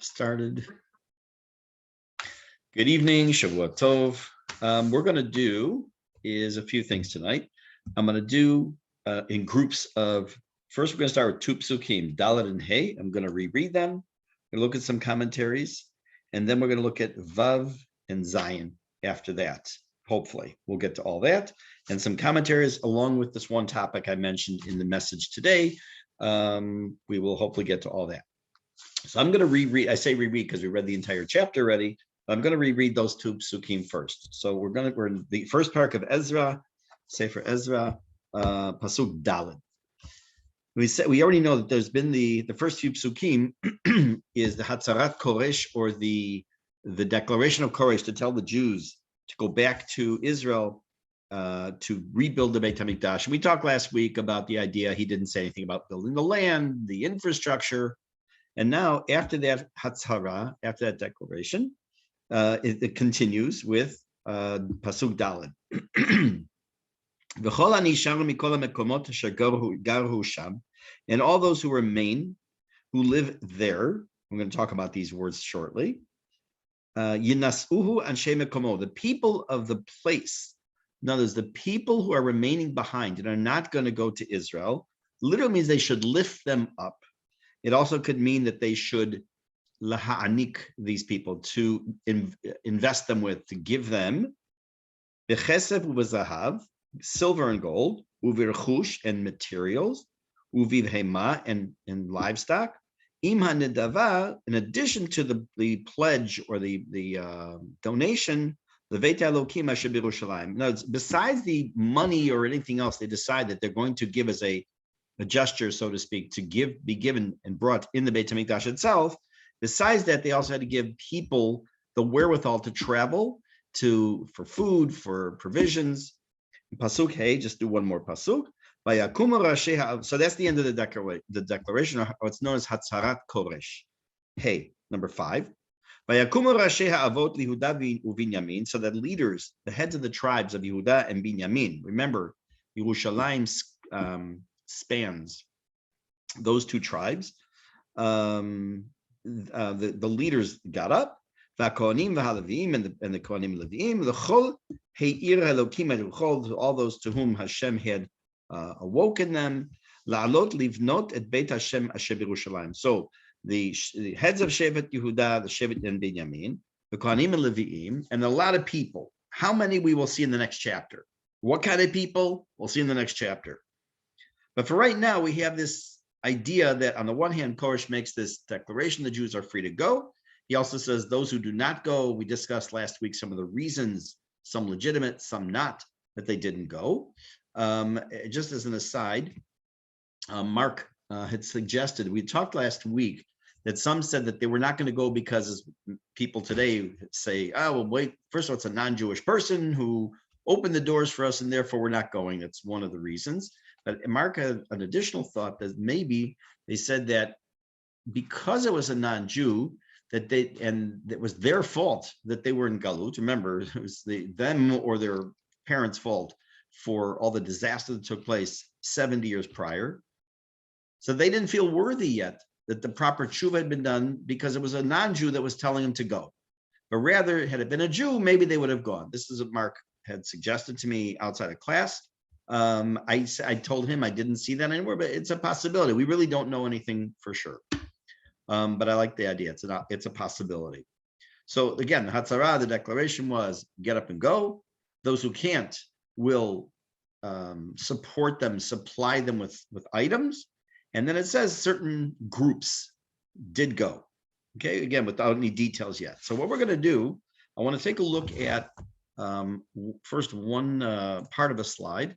started. Good evening, Shavua Tov. We're going to do is a few things tonight. I'm going to do in groups of, first we're going to start with two psukim, Dalet and Hey. I'm going to reread them. We're going to look at some commentaries, and then we're going to look at Vav and Zayin after that. Hopefully, we'll get to all that and some commentaries along with this one topic I mentioned in the message today. We will hopefully get to all that. So I'm going to reread. I say reread because we read the entire chapter already. I'm going to reread those two psukim first. So we're in the first Perek of Ezra, Sefer Ezra, pasuk Dalet. We already know that there's been the first few psukim is the Hatzarat Koresh, or the declaration of Koresh to tell the Jews to go back to Israel to rebuild the Beit HaMikdash. And we talked last week about the idea he didn't say anything about building the land, the infrastructure. And now, after that Hatzara, after that declaration, it continues with Pasuk Dalet. And all those who remain, who live there, I'm going to talk about these words shortly. Yinasuhu anshe mekomo, the people of the place. In other words, the people who are remaining behind and are not going to go to Israel, literally means they should lift them up. It also could mean that they should laha'anik these people, to invest them with, to give them bechesef uvezahav, silver and gold, uvirchush and materials, uvivhema and livestock, imha nedava, in addition to the pledge or the donation, the Veit Elokim asher b'Yerushalayim. Now, besides the money or anything else, they decide that they're going to give as a gesture, so to speak, to be given and brought in the Beit HaMikdash itself. Besides that, they also had to give people the wherewithal to travel for food, for provisions. Pasuk Hey, just do one more pasuk. So that's the end of the declaration, or what's known as Hatzarat Koresh. Hey, number 5. So that leaders, the heads of the tribes of Yehuda and Binyamin, remember, Yerushalayim spans those two tribes. The leaders got up, the Kohanim and the Kohanim Leviim, the Chol Heir Elokim, all those to whom Hashem had awoken them, La'alot livnot et Beit Hashem asher b'Yerushalayim. So the heads of Shevet Yehuda, the Shevet and Binyamin, the Kohanim and Leviim, and a lot of people. How many we will see in the next chapter? What kind of people? We'll see in the next chapter. But for right now, we have this idea that on the one hand, Koresh makes this declaration, the Jews are free to go. He also says those who do not go, we discussed last week some of the reasons, some legitimate, some not, that they didn't go. Just as an aside, Mark had suggested, we talked last week that some said that they were not going to go because, as people today say, oh, well, wait, first of all, it's a non-Jewish person who opened the doors for us, and therefore we're not going. That's one of the reasons. But Mark had an additional thought that maybe they said that because it was a non-Jew, that it was their fault that they were in Galut. Remember, it was them or their parents' fault for all the disaster that took place 70 years prior. So they didn't feel worthy yet that the proper tshuva had been done because it was a non-Jew that was telling them to go. But rather, had it been a Jew, maybe they would have gone. This is what Mark had suggested to me outside of class. I told him I didn't see that anywhere, but it's a possibility. We really don't know anything for sure. But I like the idea. It's a possibility. So again, the Hatzara, the declaration was get up and go. Those who can't will support them, supply them with items. And then it says certain groups did go. Okay, again, without any details yet. So what we're going to do, I want to take a look at first one part of a slide.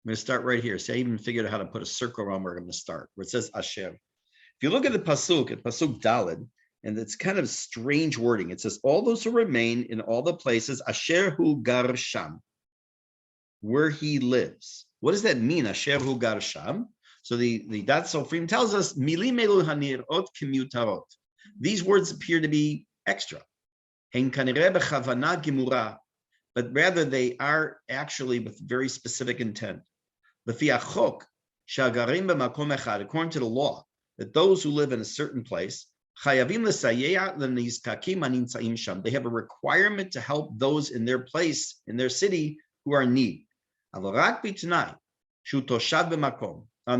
I'm going to start right here. So I even figured out how to put a circle around where I'm going to start, where it says Asher. If you look at the Pasuk, at Pasuk Daled, and it's kind of strange wording. It says, all those who remain in all the places, Asher hu gar sham, where he lives. What does that mean, Asher hu gar sham? So the Dat Sofrim tells us, Milim elu hanirot k'mutarot. These words appear to be extra. Hein kanireh b'chavana gemura, but rather they are actually with very specific intent. According to the law, that those who live in a certain place, they have a requirement to help those in their place, in their city, who are in need. On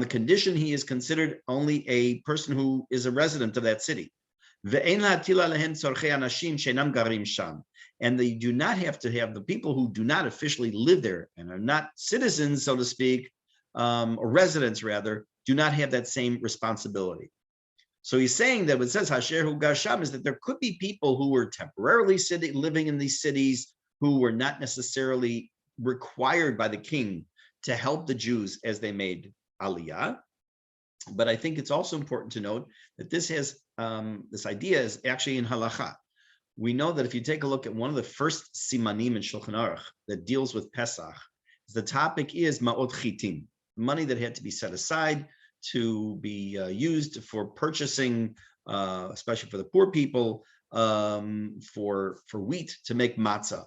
the condition he is considered only a person who is a resident of that city. And they do not have to have the people who do not officially live there and are not citizens, so to speak, or residents rather, do not have that same responsibility. So he's saying that what it says Hasher Hu Gasham is that there could be people who were temporarily living in these cities who were not necessarily required by the king to help the Jews as they made Aliyah. But I think it's also important to note that this has this idea is actually in halacha. We know that if you take a look at one of the first simanim in Shulchan Aruch that deals with Pesach, the topic is ma'ot chitim, money that had to be set aside to be used for purchasing, especially for the poor people, for wheat to make matzah.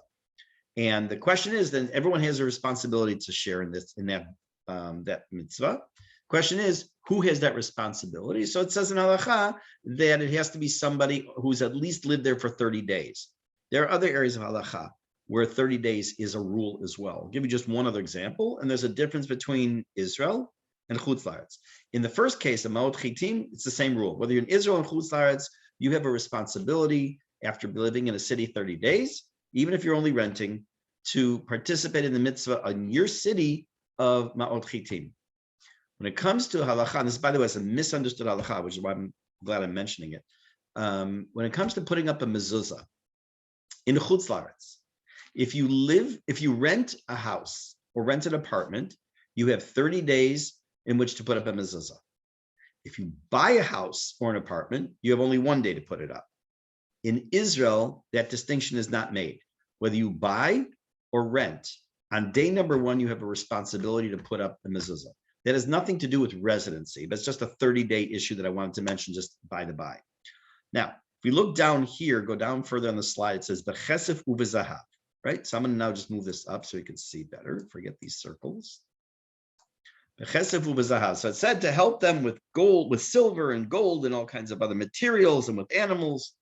And the question is, then everyone has a responsibility to share in that mitzvah. Question is, who has that responsibility? So it says in halacha that it has to be somebody who's at least lived there for 30 days. There are other areas of halacha where 30 days is a rule as well. I'll give you just one other example, and there's a difference between Israel and Chutz La'aretz. In the first case, of Ma'ot Chitim, it's the same rule. Whether you're in Israel and Chutz La'aretz, you have a responsibility after living in a city 30 days, even if you're only renting, to participate in the mitzvah in your city of Ma'ot Chitim. When it comes to halacha, and this, by the way, is a misunderstood halacha, which is why I'm glad I'm mentioning it. When it comes to putting up a mezuzah in Chutz La'aretz, if you rent a house or rent an apartment, you have 30 days in which to put up a mezuzah. If you buy a house or an apartment, you have only 1 day to put it up. In Israel, that distinction is not made. Whether you buy or rent, on day number 1, you have a responsibility to put up the mezuzah. That has nothing to do with residency. That's just a 30-day issue that I wanted to mention just by the by. Now, if we look down here, go down further on the slide, it says b'chesef u'b'zahav, right? So I'm going to now just move this up so you can see better. Forget these circles. B'chesef u'b'zahav. So it said to help them with gold, with silver and gold and all kinds of other materials and with animals.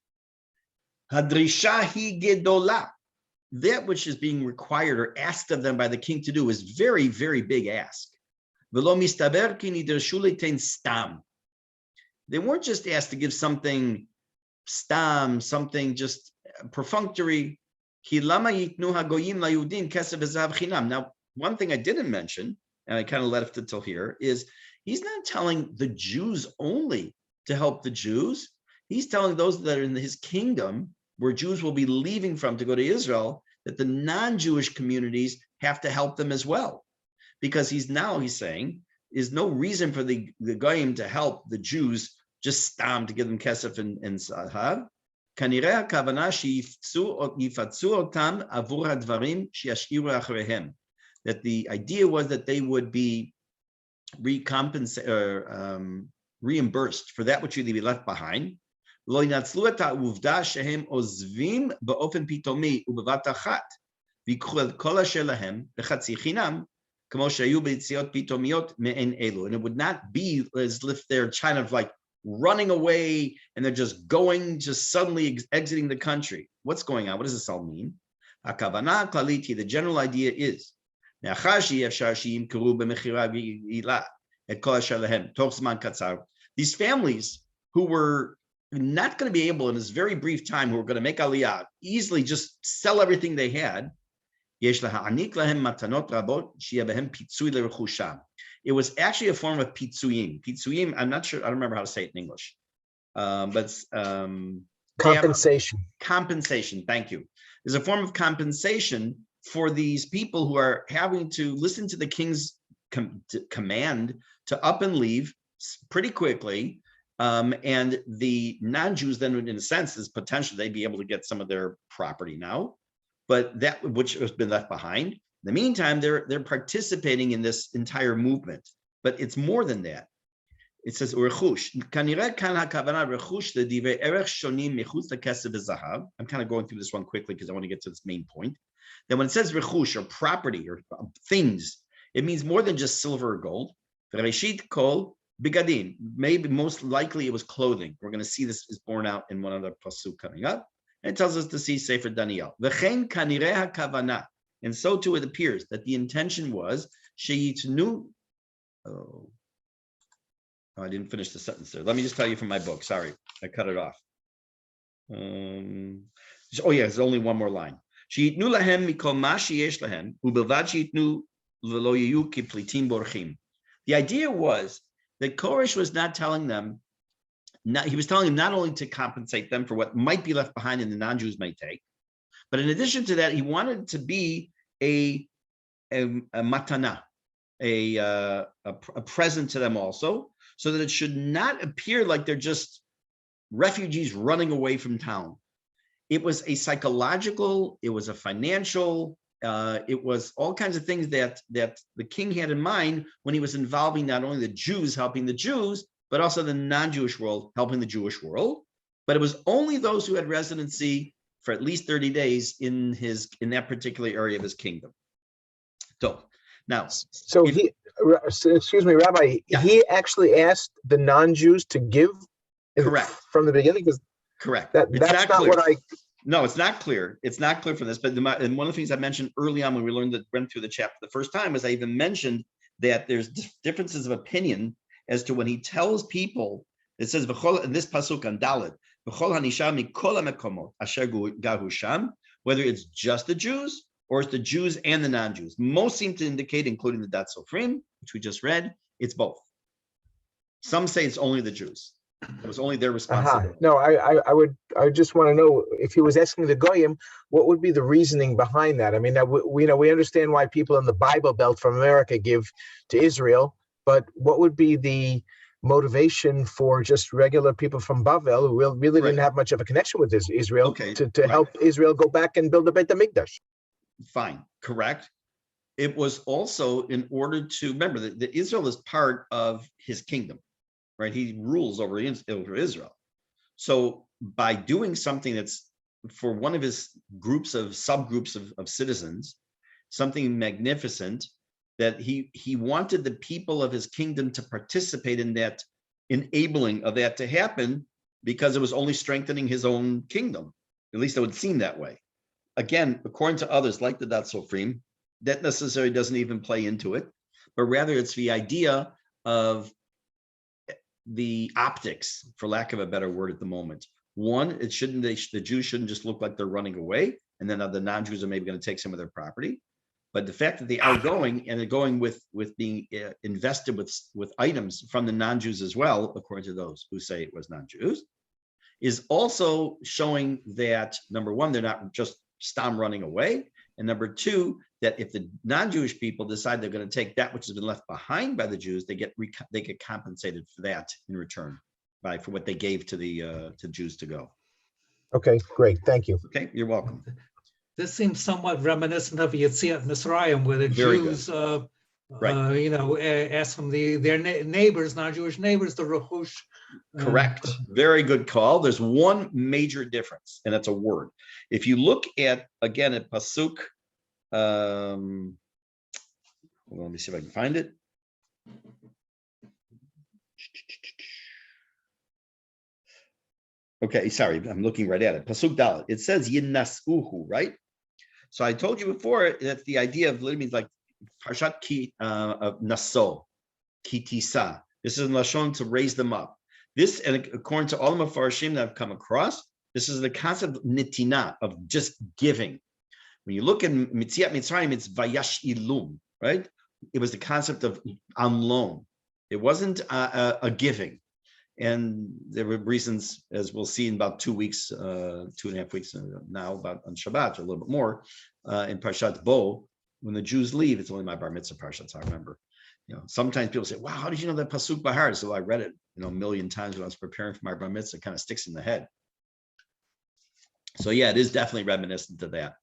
Hadrisha hi gedolah. That which is being required or asked of them by the king to do is very, very big ask. They weren't just asked to give something stam, something just perfunctory. Now, one thing I didn't mention, and I kind of left it till here, is he's not telling the Jews only to help the Jews. He's telling those that are in his kingdom, where Jews will be leaving from to go to Israel, that the non-Jewish communities have to help them as well. Because he's saying, is no reason for the Goyim to help the Jews just to give them kesef and zahav. That the idea was that they would be reimbursed for that which would be left behind. And it would not be as if they're kind of like running away and they're just suddenly exiting the country. What's going on? What does this all mean? The general idea is these families who were not going to be able in this very brief time, who were going to make aliyah, easily just sell everything they had. It was actually a form of pitzuyim. Pitzuyim, I'm not sure, I don't remember how to say it in English. But compensation. Compensation, thank you. There's a form of compensation for these people who are having to listen to the king's command to up and leave pretty quickly. And the non-Jews then, in a sense, is potentially they'd be able to get some of their property now. But that which has been left behind. In the meantime, they're participating in this entire movement. But it's more than that. It says rechush. I'm kind of going through this one quickly because I want to get to this main point. Then when it says rechush or property or things, it means more than just silver or gold. Bigadim, maybe most likely it was clothing. We're going to see this is borne out in one other pasuk coming up. And it tells us to see Sefer Daniel. V'chein kanireh kavana. And so too it appears that the intention was sheyitnu. Oh, I didn't finish the sentence there. Let me just tell you from my book. Sorry, I cut it off. Oh yeah, there's only one more line. Sheyitnu lahem mikol ma sheyesh lahem ubilvad sheyitnu v'lo yehu kiplitim borchim. The idea was that Koresh was not telling them, he was telling them not only to compensate them for what might be left behind and the non-Jews might take, but in addition to that, he wanted it to be a matana, a present to them also, so that it should not appear like they're just refugees running away from town. It was a psychological, it was a financial, it was all kinds of things that the king had in mind when he was involving not only the Jews helping the Jews, but also the non-Jewish world helping the Jewish world. But it was only those who had residency for at least 30 days in that particular area of his kingdom. So now, excuse me, Rabbi, yeah. He actually asked the non-Jews to give. Correct. From the beginning, because correct. That's not what I. No, it's not clear. It's not clear from this. But and one of the things I mentioned early on when we went through the chapter the first time was I even mentioned that there's differences of opinion as to when he tells people. It says in this pasuk on Dalet, whether it's just the Jews or it's the Jews and the non-Jews. Most seem to indicate, including the Dat Sofrim, which we just read, it's both. Some say it's only the Jews. It was only their responsibility. No, I just want to know if he was asking the Goyim, what would be the reasoning behind that? I mean, we understand why people in the Bible Belt from America give to Israel, but what would be the motivation for just regular people from Bavel who really didn't have much of a connection with Israel to help Israel go back and build a Beit HaMikdash? Fine, correct. It was also in order to remember that Israel is part of his kingdom. Right, he rules over Israel. So by doing something that's for one of his subgroups of citizens, something magnificent, that he wanted the people of his kingdom to participate in that, enabling of that to happen, because it was only strengthening his own kingdom. At least it would seem that way. Again, according to others like the Dat Sofrim, that necessarily doesn't even play into it, but rather it's the idea of the optics, for lack of a better word at the moment. One, the Jews shouldn't just look like they're running away, and then the non-Jews are maybe going to take some of their property. But the fact that they are going, and they're going with being invested with items from the non-Jews as well, according to those who say it was non-Jews, is also showing that, number one, they're not just stam running away, and number two, that if the non-Jewish people decide they're going to take that which has been left behind by the Jews, they get compensated for that in return for what they gave to the Jews to go. Okay, great, thank you. Okay, you're welcome. This seems somewhat reminiscent of Yetziat Mitzrayim, where the Jews, ask them their neighbors, non-Jewish neighbors, the rechush. Correct. Very good call. There's one major difference, and that's a word. If you look at pasuk. Let me see if I can find it. Okay, sorry, I'm looking right at it. Pasuk Dalet. It says Yinasuhu, right? So I told you before that the idea of literally means like Parshat Ki of Naso, Kitisa. This is in Lashon to raise them up. This, and according to all the Mefarshim that I've come across, this is the concept of nitina, of just giving. When you look at Mitziat Mitzrayim, it's Vayash Ilum, right? It was the concept of on loan. It wasn't a giving. And there were reasons, as we'll see in about 2 weeks, 2.5 weeks now, about on Shabbat, or a little bit more, in Parshat Bo, when the Jews leave, it's only my bar mitzvah parsha, so I remember. Sometimes people say, wow, how did you know that pasuk bahar? So I read it, a million times when I was preparing for my bar mitzvah. It kind of sticks in the head. So yeah, it is definitely reminiscent of that.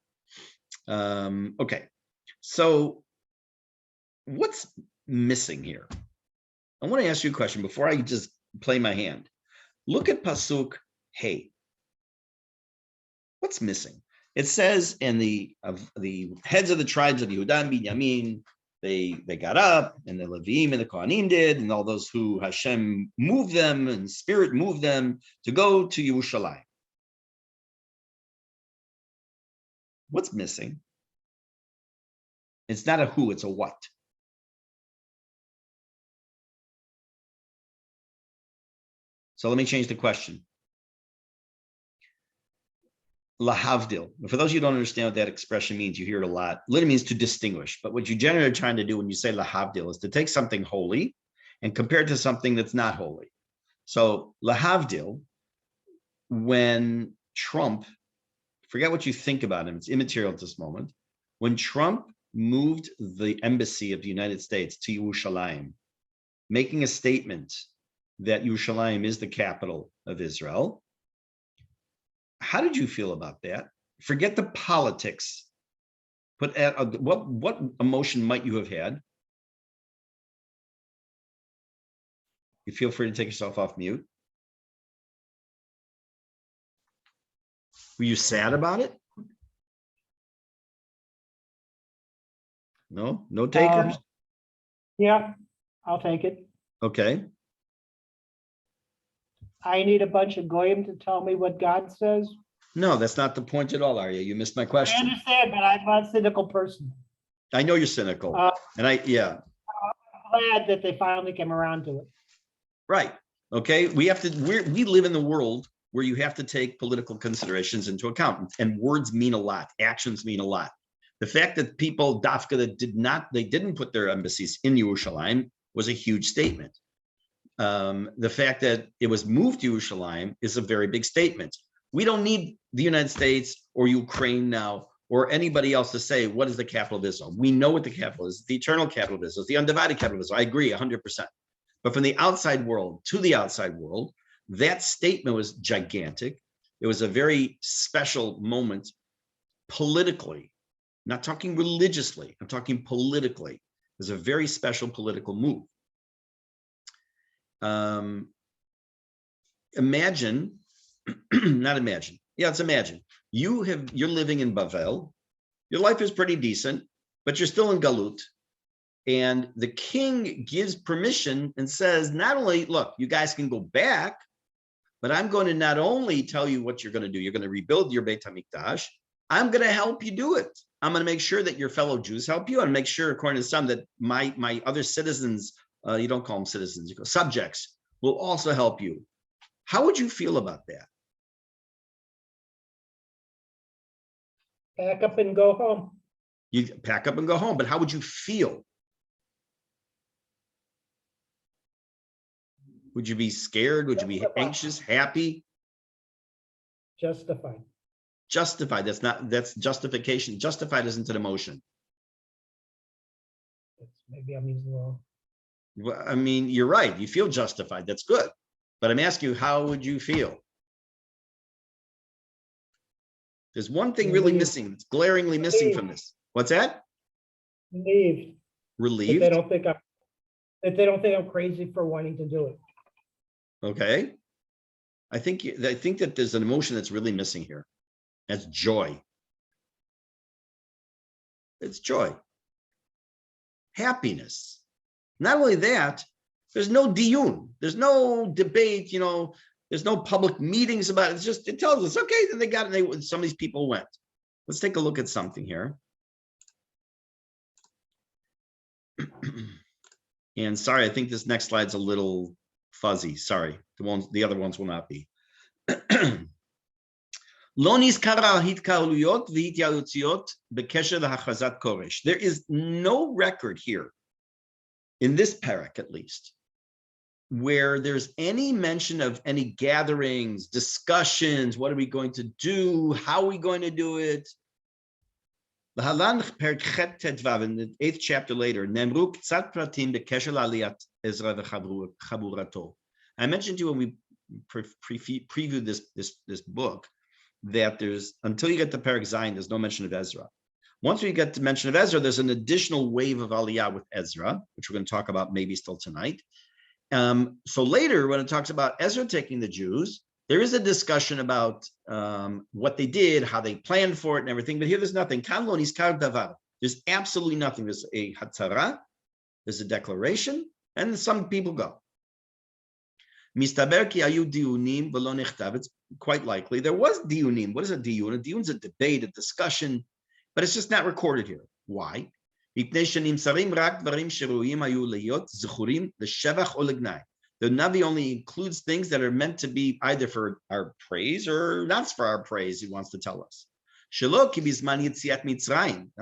Okay, so what's missing here? I want to ask you a question before I just play my hand. Look at pasuk hey. What's missing? It says, and the heads of the tribes of Yehuda and Binyamin they got up, and the Levim and the Kohanim did, and all those who Hashem moved them and Spirit moved them to go to Yerushalayim. What's missing? It's not a who, it's a what. So let me change the question. Lahavdil. For those of you who don't understand what that expression means, you hear it a lot. Literally means to distinguish. But what you generally are trying to do when you say lahavdil is to take something holy and compare it to something that's not holy. So lahavdil, when Trump, forget what you think about him, it's immaterial at this moment. When Trump moved the embassy of the United States to Yerushalayim, making a statement that Yerushalayim is the capital of Israel, how did you feel about that? Forget the politics. But what emotion might you have had? You feel free to take yourself off mute. Were you sad about it? No takers? Yeah, I'll take it. Okay. I need a bunch of goyim to tell me what God says. No, that's not the point at all, Arya. You missed my I question. understand, but I'm not a cynical person. I know you're cynical. And I'm glad that they finally came around to it. right. Okay. We live in the world where you have to take political considerations into account, and words mean a lot. Actions mean a lot. The fact that people, Dafka, that didn't put their embassies in Yerushalayim was a huge statement. The fact that it was moved to Yerushalayim is a very big statement. We don't need the United States or Ukraine now or anybody else to say, what is the capital of Israel? We know what the capital is, the eternal capital of Israel, the undivided capital of Israel. I agree 100%. But from the outside world to the outside world, that statement was gigantic. It was a very special moment politically, not talking religiously, I'm talking politically. It was a very special political move. Imagine, not imagine. Yeah, it's imagine. You're living in Bavel. Your life is pretty decent, but you're still in Galut. And the king gives permission and says, not only, look, you guys can go back, but I'm going to not only tell you what you're going to do, you're going to rebuild your Beit HaMikdash, I'm going to help you do it. I'm going to make sure that your fellow Jews help you, and make sure, according to some, that my other citizens, you don't call them citizens, you call subjects, will also help you. How would you feel about that? Pack up and go home. You pack up and go home, but how would you feel? Would you be scared? Would you be anxious, happy? Justified. Justified. That's justification. Justified isn't an emotion. Maybe I'm using the wrong. Well, I mean, you're right. You feel justified. That's good. But I'm asking you, how would you feel? There's one thing really missing. It's glaringly missing from this. What's that? Relieved. Relieved. That they don't think I'm crazy for wanting to do it. Okay. I think that there's an emotion that's really missing here. That's joy. It's joy. Happiness. Not only that, there's no diyun. There's no debate, there's no public meetings about it. It's just, it tells us, okay, then they got it. Some of these people went. Let's take a look at something here. And sorry, I think this next slide's a little fuzzy. Sorry, the other ones will not be. There is no record here, in this Perek at least, where there's any mention of any gatherings, discussions, what are we going to do, how are we going to do it? In the 8th chapter later, I mentioned to you when we previewed this book that there's, until you get to Perek Zayin, there's no mention of Ezra. Once we get to mention of Ezra, there's an additional wave of Aliyah with Ezra, which we're going to talk about maybe still tonight. So later, when it talks about Ezra taking the Jews, there is a discussion about what they did, how they planned for it and everything, but here there's nothing. There's absolutely nothing. There's a hatzara, there's a declaration, and some people go. Mistaber ki ayu diunim v'lo nechtav. It's quite likely there was diunim. What is a diun? A diun is a debate, a discussion, but it's just not recorded here. Why? The Navi only includes things that are meant to be either for our praise or not for our praise, he wants to tell us. Now,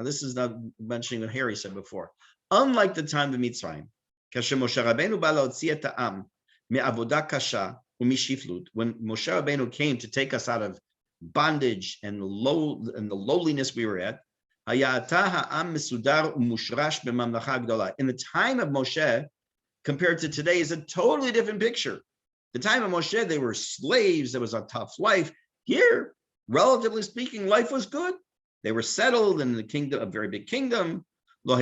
this is not mentioning what Harry said before. Unlike the time of Mitzrayim, when Moshe Rabbeinu came to take us out of bondage and the lowliness we were at, in the time of Moshe, compared to today, is a totally different picture. The time of Moshe, they were slaves. There was a tough life. Here, relatively speaking, life was good. They were settled in the kingdom, a very big kingdom. There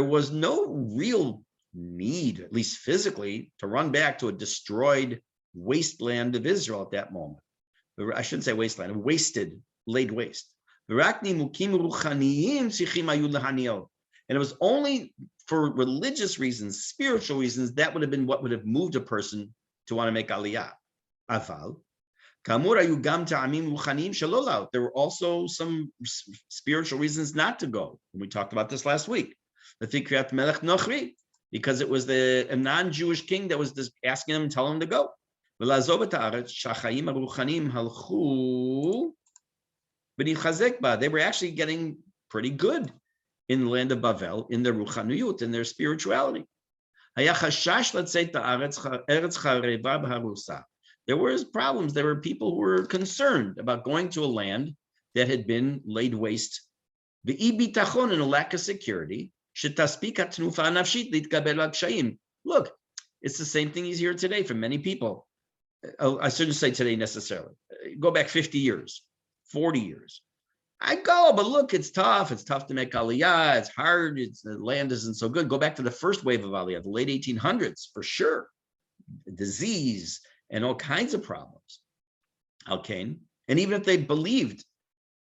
was no real need, at least physically, to run back to a destroyed wasteland of Israel at that moment. I shouldn't say wasteland, wasted, laid waste. And it was only for religious reasons, spiritual reasons, that would have been what would have moved a person to want to make aliyah. There were also some spiritual reasons not to go. We talked about this last week. Because it was a non-Jewish king that was just asking him, telling him to go. They were actually getting pretty good in the land of Bavel, in their ruchaniyut, in their spirituality. There was problems. There were people who were concerned about going to a land that had been laid waste. And a lack of security. Look, it's the same thing he's here today for many people. I shouldn't say today necessarily. Go back 50 years, 40 years. I go, but look, it's tough. It's tough to make aliyah. It's hard. The land isn't so good. Go back to the first wave of aliyah, the late 1800s, for sure. Disease and all kinds of problems. Okay. And even if they believed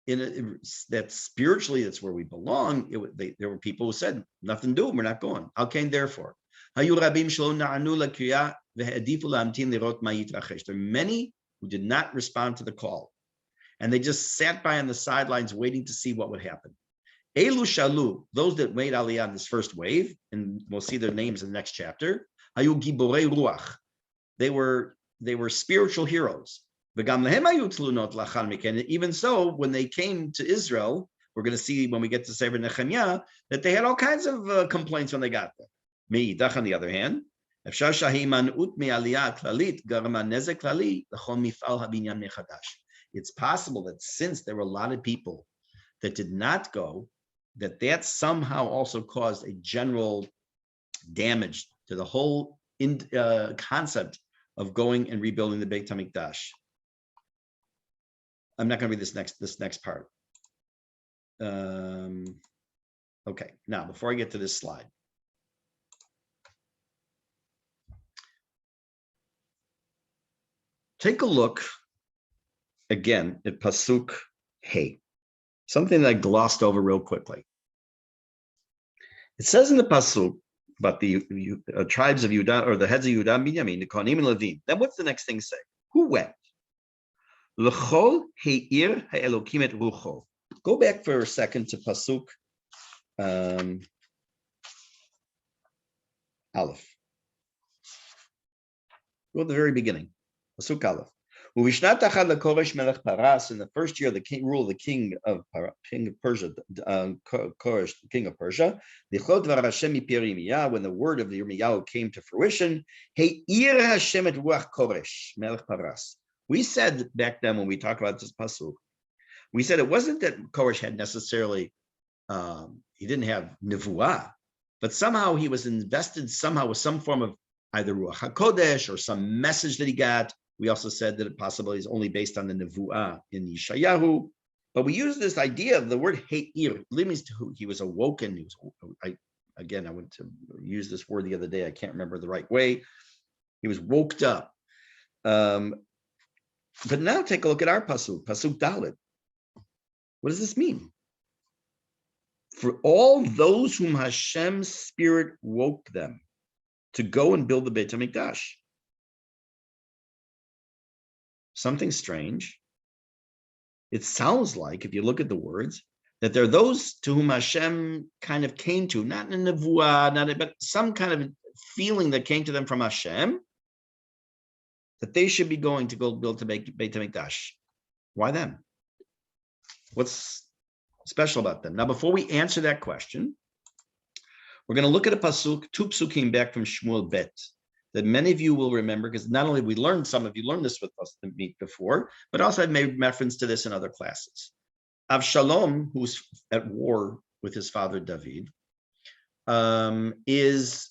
that spiritually that's where we belong, there were people who said, nothing to do, we're not going. Okay, therefore. There are many who did not respond to the call, and they just sat by on the sidelines waiting to see what would happen. Elu shalu, those that made aliyah in this first wave, and we'll see their names in the next chapter. Hayu giborei ruach, they were spiritual heroes. And even so, when they came to Israel, we're going to see when we get to Sefer Nehemiah that they had all kinds of complaints when they got there. Me'idach, on the other hand, it's possible that since there were a lot of people that did not go, that somehow also caused a general damage to the whole concept of going and rebuilding the Beit HaMikdash. I'm not going to read this next part. Okay, now before I get to this slide, take a look again at Pasuk Hey, something that I glossed over real quickly. It says in the Pasuk about the tribes of Judah, or the heads of Judah and Binyamin, the Kohanim and Levim. Then what's the next thing say? Who went? L'chol he'ir ha'elokim et rucho. Go back for a second to Pasuk Aleph. Go to the very beginning. Pasuk Aleph. Uvishnas achad leKoresh melech Paras, in the first year of the rule of the king of Persia, Koresh, king of Persia, Lichlot dvar Hashem mipi Yirmiyahu, when the word of the Yirmiyahu came to fruition, he'ir Hashem et ruach Koresh melech Paras. We said back then when we talked about this pasuk, we said it wasn't that Koresh had necessarily, he didn't have nevuah, but somehow he was invested somehow with some form of either ruach hakodesh or some message that he got. We also said that it possibly is only based on the nevuah in Yeshayahu, but we use this idea of the word he'ir. It means he was awoken. I went to use this word the other day. I can't remember the right way. He was woked up. But now take a look at our pasuk Dalet. What does this mean? For all those whom Hashem's spirit woke them to go and build the Beit HaMikdash. Something strange. It sounds like, if you look at the words, that there are those to whom Hashem kind of came to, not in a nevuah, but some kind of feeling that came to them from Hashem, that they should be going to go build to Beit HaMikdash. Why them? What's special about them? Now, before we answer that question, we're going to look at a pasuk, two psukim back from Shmuel Bet, that many of you will remember, because not only we learned, some of you learned this with us to meet before, but also I've made reference to this in other classes. Avshalom, who's at war with his father David, is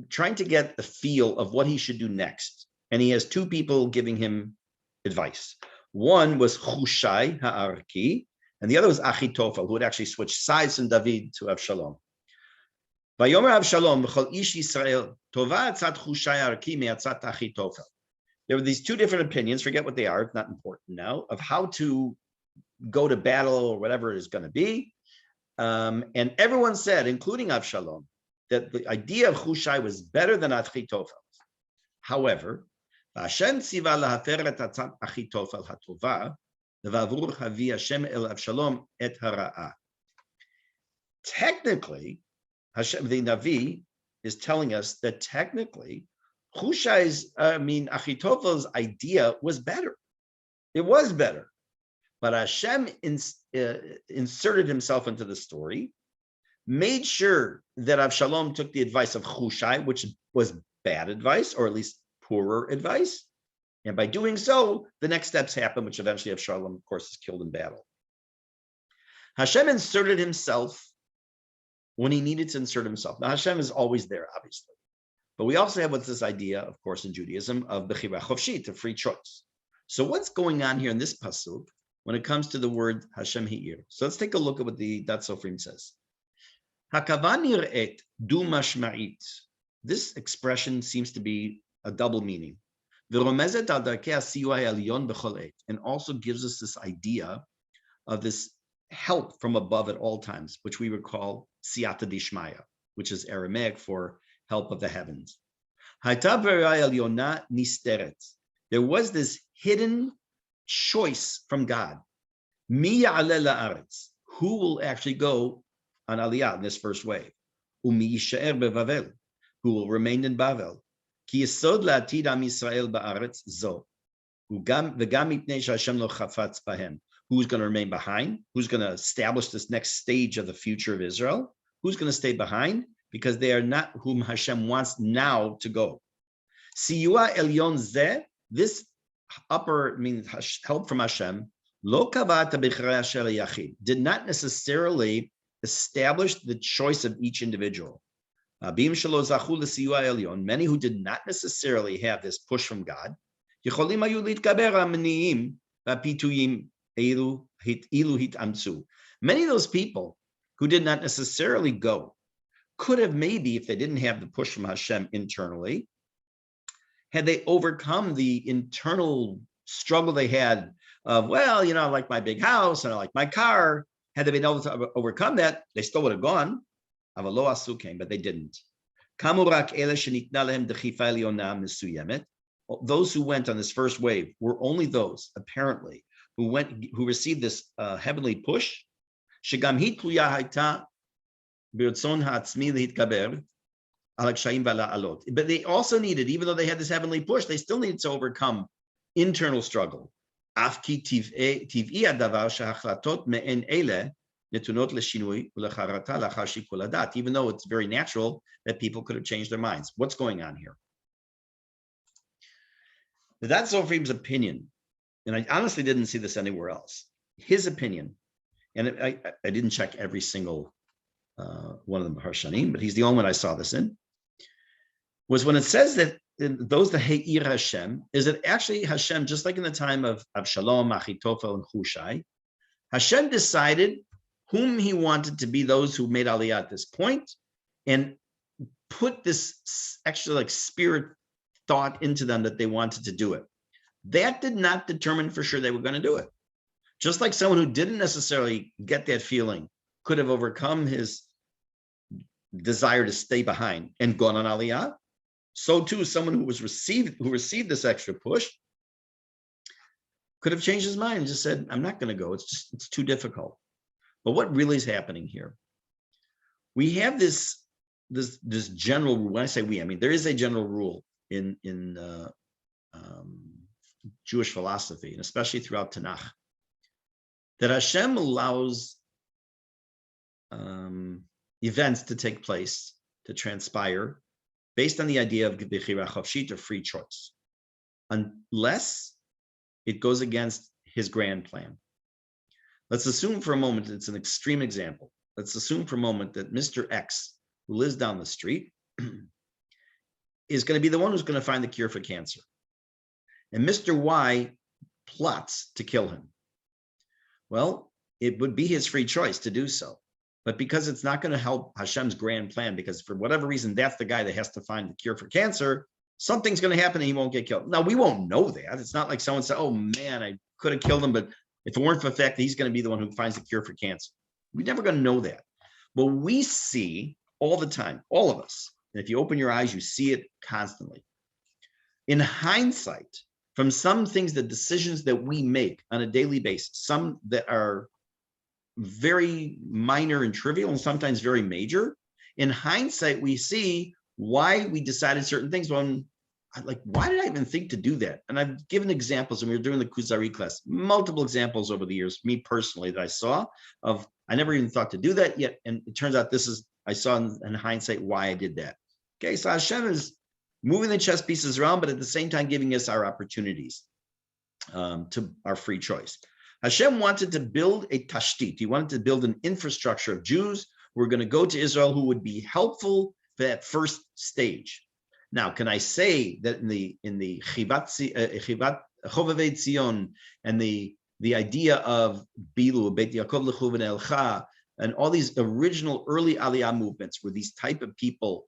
trying to get the feel of what he should do next. And he has two people giving him advice. One was Hushai Ha'arki, and the other was Achitophel, who had actually switched sides from David to Avshalom. Vayomer Avshalom v'chol ish Yisrael tova atzat Hushai Ha'arki me'atzat Achitophel. There were these two different opinions, forget what they are, it's not important now, of how to go to battle or whatever it is going to be. And everyone said, including Avshalom, that the idea of Hushai was better than Achitophel. However, Hashem tziva lahafer et atzat Achitophel hatova, v'avur havi Hashem el Avshalom et hara'a. Technically, Hashem, the Navi, is telling us that technically, Achitophel's idea was better. It was better. But Hashem inserted himself into the story, made sure that Avshalom took the advice of Hushai, which was bad advice, or at least poorer advice. And by doing so, the next steps happen, which eventually Avshalom, of course, is killed in battle. Hashem inserted himself when he needed to insert himself. Now, Hashem is always there, obviously. But we also have what's this idea, of course, in Judaism, of Bechira Chofshit, of free choice. So what's going on here in this pasuk when it comes to the word Hashem Hi'ir? So let's take a look at what the Dat Sofrim says. Hakavan nir'et du mashma'it. This expression seems to be a double meaning. V'romezet al darkei hasiua ha'elyon b'chol et, and also gives us this idea of this help from above at all times, which we would call siyata dishmaya, which is Aramaic for help of the heavens. Hayta b'rei elyona nisteret. There was this hidden choice from God. Mi ya'aleh la'aretz. Who will actually go on Aliyah in this first wave? Umi yishaer bevavel. Who will remain in Bavel? Ki yesod la'atid am Yisrael ba'aretz zo. V'gam mipnei she'Hashem lo chafatz bahem. Who's going to remain behind? Who's going to establish this next stage of the future of Israel? Who's going to stay behind? Because they are not whom Hashem wants now to go. Siyua elyon zeh, this upper means help from Hashem, lo kavat b'chirei asher yachid, did not necessarily establish the choice of each individual. Many who did not necessarily have this push from God, many of those people who did not necessarily go could have maybe, if they didn't have the push from Hashem internally, had they overcome the internal struggle they had of, well, I like my big house and I like my car. Had they been able to overcome that, they still would have gone. But they didn't. Those who went on this first wave were only those, apparently, who received this heavenly push. But they also needed, even though they had this heavenly push, they still needed to overcome internal struggle. Even though it's very natural that people could have changed their minds. What's going on here? That's Zofrim's opinion, and I honestly didn't see this anywhere else. His opinion, and I didn't check every single one of the Harshanim, but he's the only one I saw this in, was when it says that those that He'ir Hashem, is that actually Hashem, just like in the time of Avshalom, Achitophel, and Hushai, Hashem decided whom he wanted to be those who made Aliyah at this point, and put this extra spirit thought into them that they wanted to do it. that did not determine for sure they were going to do it. Just like someone who didn't necessarily get that feeling could have overcome his desire to stay behind and gone on Aliyah, so too someone who received this extra push could have changed his mind and just said, I'm not going to go. It's too difficult. But what really is happening here? We have this general rule. When I say we, I mean there is a general rule in Jewish philosophy, and especially throughout Tanakh, that Hashem allows events to take place, to transpire, based on the idea of bechira chofshit, or free choice, unless it goes against his grand plan. Let's assume for a moment, it's an extreme example. Let's assume for a moment that Mr. X, who lives down the street, is going to be the one who's going to find the cure for cancer. And Mr. Y plots to kill him. Well, it would be his free choice to do so. But because it's not going to help Hashem's grand plan, because for whatever reason, that's the guy that has to find the cure for cancer, something's going to happen and he won't get killed. Now, we won't know that. It's not like someone said, oh man, I could have killed him, but if it weren't for the fact that he's going to be the one who finds the cure for cancer. We're never going to know that. But we see all the time, all of us, and if you open your eyes, you see it constantly. In hindsight, from some things, the decisions that we make on a daily basis, some that are very minor and trivial and sometimes very major, in hindsight, we see why we decided certain things. When, like, why did I even think to do that? And I've given examples, and we were doing the Kuzari class, multiple examples over the years, me personally, that I saw of, I never even thought to do that yet. And it turns out this is, I saw in hindsight why I did that. Okay, so Hashem is moving the chess pieces around, but at the same time giving us our opportunities to our free choice. Hashem wanted to build a tashtit. He wanted to build an infrastructure of Jews who were going to go to Israel who would be helpful for that first stage. Now, can I say that in the Chivat Chovevei Tzion and the idea of Bilu, Beit Yaakov Lechuv Elcha, and all these original early Aliyah movements were these type of people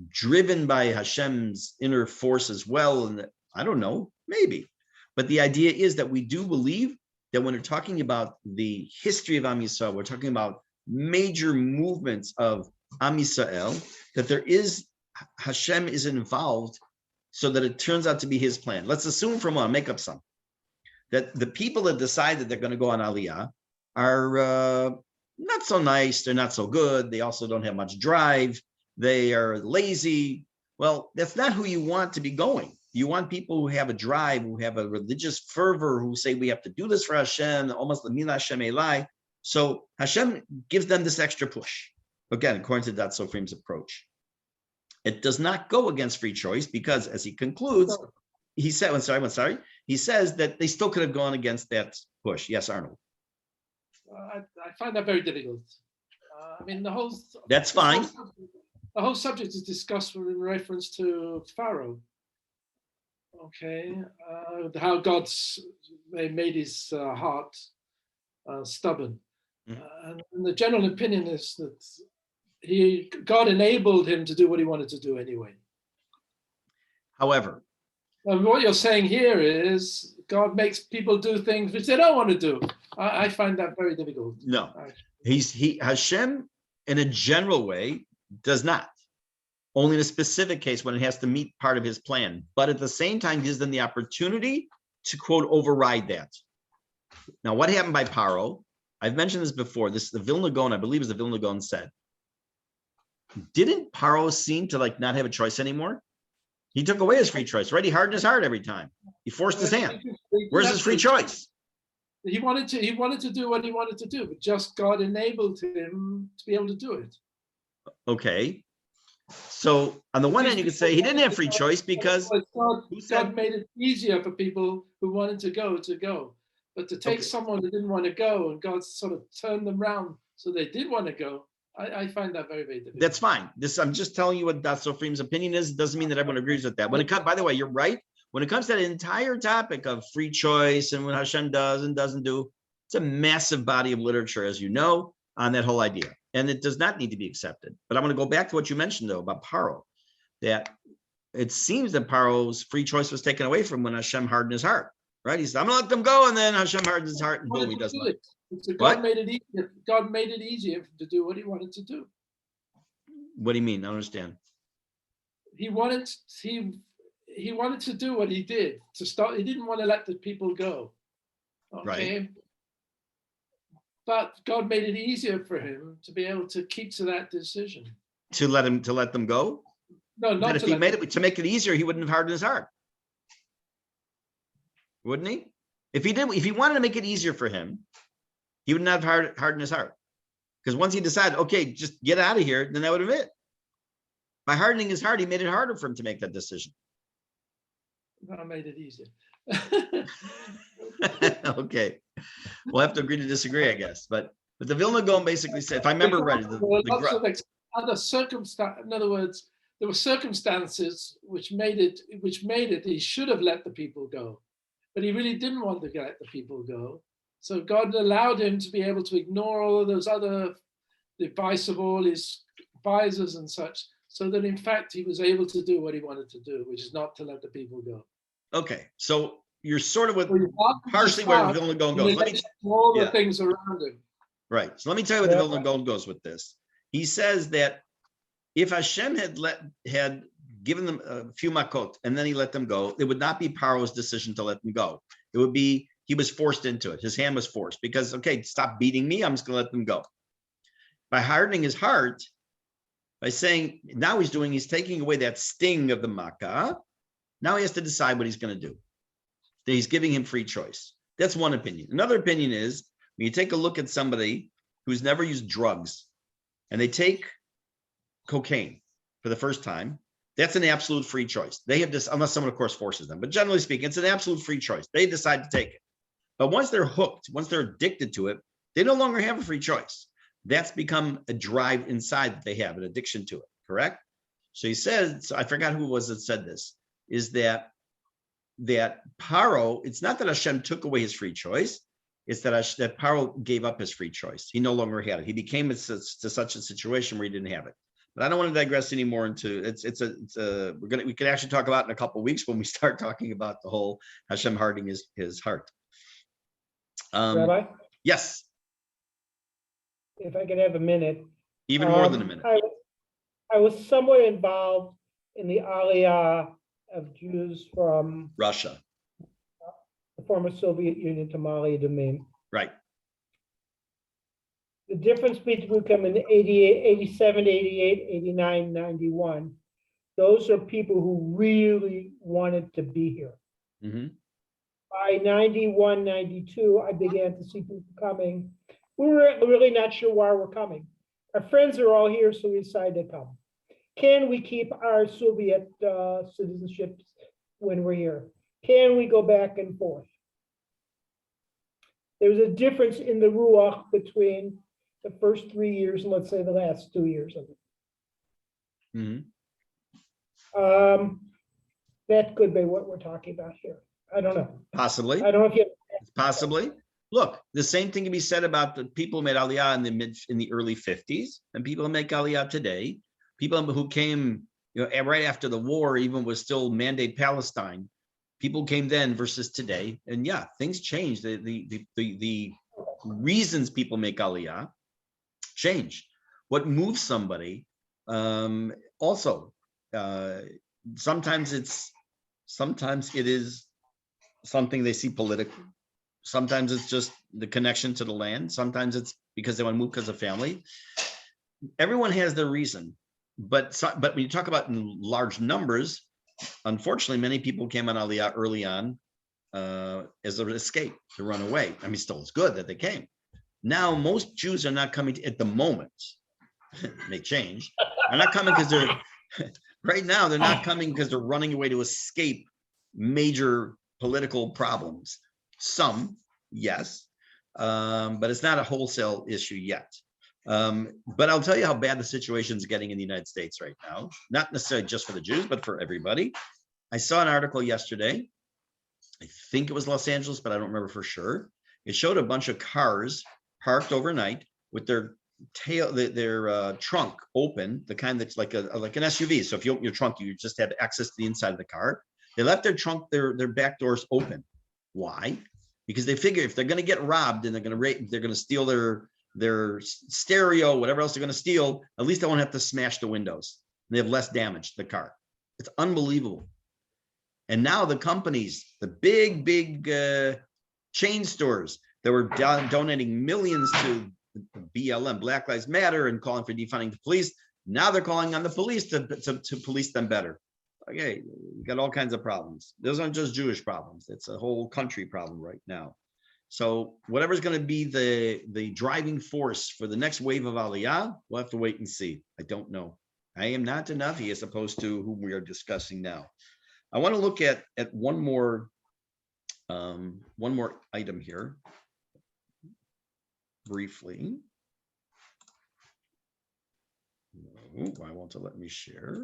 driven by Hashem's inner force as well? And I don't know, maybe. But the idea is that we do believe that when we're talking about the history of Am Yisrael, we're talking about major movements of Am Yisrael, that there is, Hashem is involved so that it turns out to be his plan. Let's assume for a moment, make up some, that the people that decide that they're going to go on Aliyah are not so nice, they're not so good, they also don't have much drive, they are lazy. Well, that's not who you want to be going. You want people who have a drive, who have a religious fervor, who say we have to do this for Hashem, almost the Mila Hashem Elai. So Hashem gives them this extra push. Again, according to Dat Sofrim's approach. It does not go against free choice because, as he concludes, he said, I'm sorry, he says that they still could have gone against that push. Yes, Arnold. I find that very difficult. I mean, That's fine. The whole subject is discussed in reference to Pharaoh. Okay, how God's made his heart stubborn. And the general opinion is that God enabled him to do what he wanted to do anyway. However, and what you're saying here is God makes people do things which they don't want to do. I find that very difficult. No, Hashem in a general way does not. Only in a specific case when it has to meet part of his plan, but at the same time gives them the opportunity to, quote, override that. Now, what happened by Paro? I've mentioned this before. This is the Vilna Gaon, I believe, is the Vilna Gaon said. Didn't Paro seem to not have a choice anymore? He took away his free choice, right? He hardened his heart every time. He forced his hand. Where's his free choice? He wanted to do what he wanted to do, but just God enabled him to be able to do it. Okay. So on the one hand, you could say he didn't have free choice because God made it easier for people who wanted to go. But to take someone who didn't want to go and God sort of turned them around so they did want to go, I find that very, very difficult. That's fine. I'm just telling you what Dat Sofrim's opinion is. It doesn't mean that everyone agrees with that. When it comes, by the way, you're right. When it comes to that entire topic of free choice and what Hashem does and doesn't do, it's a massive body of literature, as you know, on that whole idea. And it does not need to be accepted. But I'm going to go back to what you mentioned, though, about Paro, that it seems that Paro's free choice was taken away from when Hashem hardened his heart. right? He said, I'm gonna let them go, and then Hashem hardens his heart, and boom, he does nothing. So What? God made it easier. God made it easier to do what he wanted to do. What do you mean? I don't understand. He wanted to do what he did to start. He didn't want to let the people go. Okay. Right. But God made it easier for him to be able to keep to that decision. To let them go? No, not But if to he let made them- it to make it easier, he wouldn't have hardened his heart. Wouldn't he? If he wanted to make it easier for him, he wouldn't have hardened his heart. Because once he decided, okay, just get out of here, then that would have been it. By hardening his heart, he made it harder for him to make that decision. I made it easier. Okay. We'll have to agree to disagree, I guess. But the Vilna Gaon basically said, if I remember right, There were lots of other circumstances. In other words, there were circumstances which made it he should have let the people go, but he really didn't want to let the people go. So God allowed him to be able to ignore all of those other advice of all his advisors and such, so that in fact he was able to do what he wanted to do, which is not to let the people go. Okay, so you're sort of with So he hardened partially his where the heart Vilna Gaon in goes. relation to all the yeah. things around him. Right. So let me tell you where the Yeah. Vilna Gaon goes with this. He says that if Hashem had given them a few makot and then he let them go, it would not be Paro's decision to let them go. It would be he was forced into it. His hand was forced because, okay, stop beating me. I'm just going to let them go. By hardening his heart, by saying now he's taking away that sting of the makkah. Now he has to decide what he's going to do. He's giving him free choice. That's one opinion. Another opinion is when you take a look at somebody who's never used drugs and they take cocaine for the first time, that's an absolute free choice. They have this, unless someone, of course, forces them. But generally speaking, it's an absolute free choice. They decide to take it. But once they're hooked, once they're addicted to it, they no longer have a free choice. That's become a drive inside that they have, an addiction to it, correct? So he says, I forgot who it was that said this, is that Paro, it's not that Hashem took away his free choice, it's that Paro gave up his free choice. He no longer had it. He became to such a situation where he didn't have it. But I don't want to digress anymore into we could actually talk about in a couple of weeks when we start talking about the whole Hashem hardening his heart. Rabbi, Yes, if I could have a minute. even more than a minute. I was somewhat involved in the Aliyah of Jews from Russia, the former Soviet Union to Mali to Maine. right? The difference between coming in 88, 87, 88, 89, 91, those are people who really wanted to be here. Mm-hmm. By 91, 92, I began to see people coming. We were really not sure why we're coming. Our friends are all here, so we decided to come. Can we keep our Soviet citizenship when we're here? Can we go back and forth? There's a difference in the ruach between the first 3 years and let's say the last 2 years of it. Mm-hmm. That could be what we're talking about here. I don't know. Possibly. I don't know if you. Possibly. Look, the same thing can be said about the people who made Aliyah in the early 50s and people who make Aliyah today. People who came, right after the war, even was still Mandate Palestine. People came then versus today, and yeah, things changed. The reasons people make Aliyah change. What moves somebody, also, sometimes it is something they see politically. Sometimes it's just the connection to the land. Sometimes it's because they want to move because of family. Everyone has their reason, but when you talk about in large numbers, unfortunately, many people came on Aliyah early on as an escape to run away. I mean, still, it's good that they came. Now, most Jews are not coming at the moment. It may change. They're not coming because they're right now. They're not coming because they're running away to escape major political problems. Some, yes, but it's not a wholesale issue yet. But I'll tell you how bad the situation is getting in the United States right now. Not necessarily just for the Jews, but for everybody. I saw an article yesterday. I think it was Los Angeles, but I don't remember for sure. It showed a bunch of cars parked overnight with their trunk open, the kind that's like an SUV. So if you open your trunk, you just have access to the inside of the car. They left their trunk, their back doors open Why? Because they figure if they're going to get robbed and they're going to steal their stereo, whatever else they're going to steal, at least they won't have to smash the windows. They have less damage to the car. It's unbelievable. And now the companies, the big chain stores that were donating millions to BLM, Black Lives Matter, and calling for defunding the police, now they're calling on the police to police them better. Okay, you got all kinds of problems. Those aren't just Jewish problems. It's a whole country problem right now. So whatever's going to be the driving force for the next wave of Aliyah, we'll have to wait and see. I don't know. I am not Navi as opposed to whom we are discussing now. I want to look at one more item here briefly. No, why won't it let me share?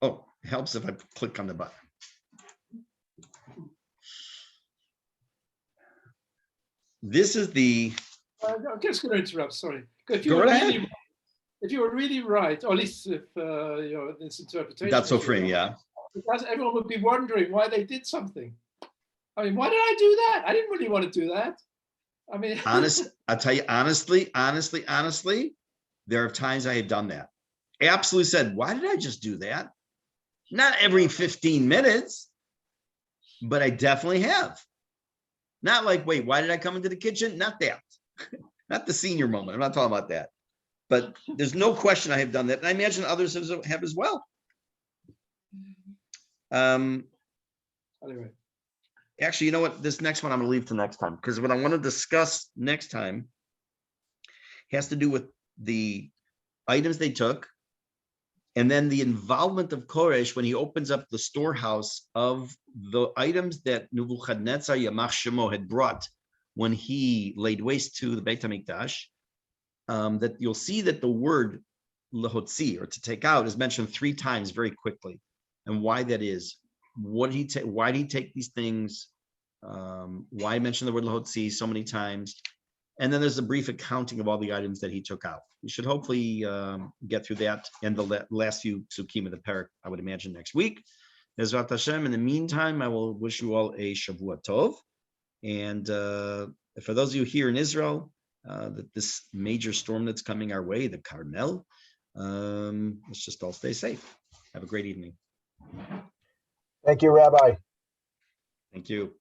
Oh, it helps if I click on the button. This is the. I'm just going to interrupt. Sorry. If you were really right, or at least if this interpretation. That's so free, yeah. Because everyone would be wondering why they did something. I mean, why did I do that? I didn't really want to do that. I mean, I'll tell you honestly, there are times I have done that. Absolutely said, why did I just do that? Not every 15 minutes, but I definitely have. Not like, wait, why did I come into the kitchen? Not that. Not the senior moment. I'm not talking about that. But there's no question I have done that. And I imagine others have as well. Anyway. Actually, you know what? This next one I'm going to leave to next time, because what I want to discuss next time has to do with the items they took, and then the involvement of Koresh when he opens up the storehouse of the items that Nebuchadnezzar Yamach Shemo had brought when he laid waste to the Beit HaMikdash. That you'll see that the word lehotzi, or to take out, is mentioned 3 times very quickly, and why that is. Why did he take these things? Why mention the word lehotzi so many times? And then there's a brief accounting of all the items that he took out. We should hopefully get through that and the last few psukim of the Perek, I would imagine, next week. Ezrat Hashem. In the meantime, I will wish you all a Shavua Tov. And for those of you here in Israel, that this major storm that's coming our way, the Carmel, let's just all stay safe. Have a great evening. Thank you, Rabbi. Thank you.